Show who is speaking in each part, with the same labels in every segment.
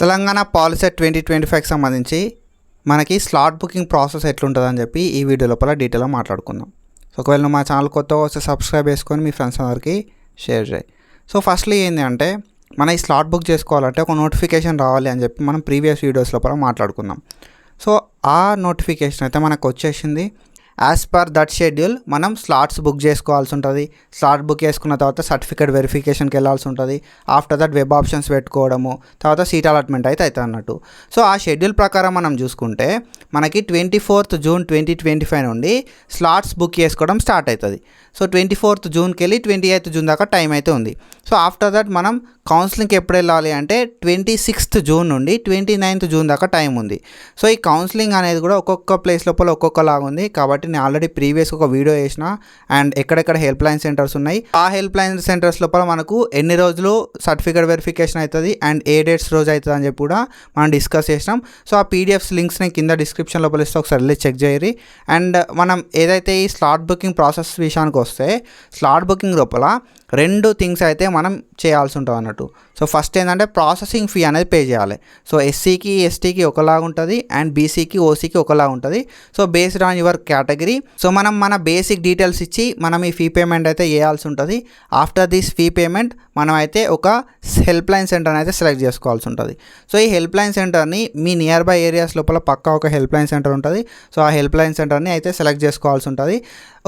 Speaker 1: Telangana POLYCET 2025కి సంబంధించి మనకి slot booking process ఎట్లుంటుందని చెప్పి ఈ వీడియో లోపల డీటెయిల్గా మాట్లాడుకుందాం. సో ఒకవేళ నువ్వు మా ఛానల్ కొత్తగా వస్తే సబ్స్క్రైబ్ చేసుకొని మీ ఫ్రెండ్స్ అందరికీ షేర్ చేయి. సో ఫస్ట్లీ ఏంటి అంటే మన ఈ స్లాట్ బుక్ చేసుకోవాలంటే ఒక నోటిఫికేషన్ రావాలి అని చెప్పి మనం ప్రీవియస్ వీడియోస్ లోపల మాట్లాడుకుందాం. సో ఆ నోటిఫికేషన్ అయితే మనకు వచ్చేసింది. యాజ్ పర్ దట్ షెడ్యూల్ మనం స్లాట్స్ బుక్ చేసుకోవాల్సి ఉంటుంది. స్లాట్ బుక్ చేసుకున్న తర్వాత సర్టిఫికేట్ వెరిఫికేషన్కి వెళ్ళాల్సి ఉంటుంది. ఆఫ్టర్ దట్ వెబ్ ఆప్షన్స్ పెట్టుకోవడము, తర్వాత సీట్ అలాట్మెంట్ అయితే అవుతుంది అన్నట్టు. సో ఆ షెడ్యూల్ ప్రకారం మనం చూసుకుంటే మనకి 24th June 2025 నుండి స్లాట్స్ బుక్ చేసుకోవడం స్టార్ట్ అవుతుంది. సో 24th Juneకి వెళ్ళి 28th June దాకా టైం అయితే ఉంది. సో ఆఫ్టర్ దట్ మనం కౌన్సిలింగ్కి ఎప్పుడు వెళ్ళాలి అంటే 26th June నుండి 29th June దాకా టైం ఉంది. సో ఈ కౌన్సిలింగ్ అనేది కూడా ఒక్కొక్క ప్లేస్ లోపల ఒక్కొక్కలాగా ఉంది. కాబట్టి నేను ఆల్రెడీ ప్రీవియస్ ఒక వీడియో చేసిన అండ్ ఎక్కడెక్కడ హెల్ప్ లైన్ సెంటర్స్ ఉన్నాయి, ఆ హెల్ప్ లైన్ సెంటర్స్ లోపల మనకు ఎన్ని రోజులు సర్టిఫికేట్ వెరిఫికేషన్ అవుతుంది అండ్ ఏ డేట్స్ రోజు అవుతుంది అని చెప్పి కూడా మనం డిస్కస్ చేసినాం. సో ఆ పీడిఎఫ్స్ లింక్స్ నేను కింద డిస్క్రిప్షన్ లోపల ఇస్తే ఒకసారి వెళ్ళి చెక్ చేయరి. అండ్ మనం ఏదైతే ఈ స్లాట్ బుకింగ్ ప్రాసెస్ విషయానికి వస్తే స్లాట్ బుకింగ్ లోపల 2 థింగ్స్ అయితే మనం చేయాల్సి ఉంటుంది అన్నట్టు. సో ఫస్ట్ ఏంటంటే ప్రాసెసింగ్ ఫీ అనేది పే చేయాలి. సో ఎస్సీకి ఎస్టీకి ఒకలాగా ఉంటుంది అండ్ బీసీకి ఓసీకి ఒకలాగా ఉంటుంది. So based on your category so మనం మన బేసిక్ డీటెయిల్స్ ఇచ్చి మనం ఈ ఫీ పేమెంట్ అయితే చేయాల్సి ఉంటుంది. ఆఫ్టర్ దిస్ ఫీ పేమెంట్ మనం అయితే ఒక హెల్ప్ లైన్ సెంటర్ని అయితే సెలెక్ట్ చేసుకోవాల్సి ఉంటుంది. సో ఈ హెల్ప్ లైన్ సెంటర్ని మీ నియర్ బై ఏరియాస్ లోపల పక్కా ఒక హెల్ప్ లైన్ సెంటర్ ఉంటుంది. సో ఆ హెల్ప్ లైన్ సెంటర్ని అయితే సెలెక్ట్ చేసుకోవాల్సి ఉంటుంది.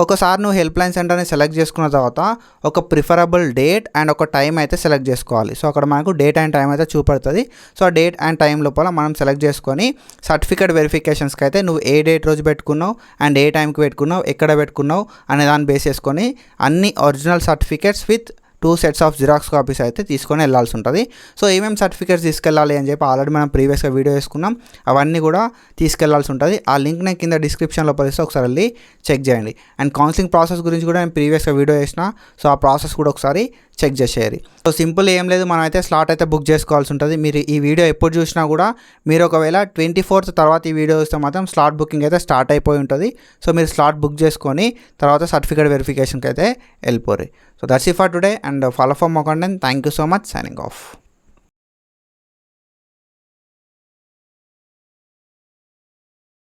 Speaker 1: ఒకసారి నువ్వు హెల్ప్ లైన్ సెంటర్ని సెలెక్ట్ చేసుకున్న తర్వాత ఒక ప్రిఫరబుల్ డేట్ అండ్ ఒక టైం అయితే సెలెక్ట్ చేసుకోవాలి. సో అక్కడ మనకు డేట్ అండ్ టైం అయితే చూపెడుతుంది. సో ఆ డేట్ అండ్ టైం లోపల మనం సెలెక్ట్ చేసుకొని సర్టిఫికేట్ వెరిఫికేషన్స్కి అయితే నువ్వు ఏ డేట్ రోజు పెట్టుకున్నావు అండ్ ఏ టైంకి పెట్టుకున్నావు, ఎక్కడ పెట్టుకున్నావు అనే దాన్ని బేస్ చేసుకొని అన్ని original certificates with 2 sets of xerox copies అయితే తీసుకొని వెళ్ళాల్సి ఉంటుంది. సో ఏమేమి సర్టిఫికేట్స్ తీసుకెళ్ళాలి అని చెప్పి ఆల్రెడీ మనం ప్రీవియస్గా వీడియో వేసుకున్నాం. అవన్నీ కూడా తీసుకెళ్లాల్సి ఉంటుంది. ఆ లింక్ నేను కింద డిస్క్రిప్షన్లో పరిస్తే ఒకసారి వెళ్ళి చెక్ చేయండి. అండ్ కౌన్సిలింగ్ ప్రాసెస్ గురించి కూడా నేను ప్రీవియస్గా వీడియో వేసిన. సో ఆ ప్రాసెస్ కూడా ఒకసారి చెక్ చేసేయాలి. సో సింపుల్ ఏం లేదు, మనం అయితే స్లాట్ అయితే బుక్ చేసుకోవాల్సి ఉంటుంది. మీరు ఈ వీడియో ఎప్పుడు చూసినా కూడా మీరు ఒకవేళ 24th తర్వాత ఈ వీడియో చూస్తే మాత్రం స్లాట్ బుకింగ్ అయితే స్టార్ట్ అయిపోయి ఉంటుంది. సో మీరు స్లాట్ బుక్ చేసుకొని తర్వాత సర్టిఫికేట్ వెరిఫికేషన్కి అయితే వెళ్ళిపోరు. So that's it for today and follow for more content. Thank you so much. Signing off.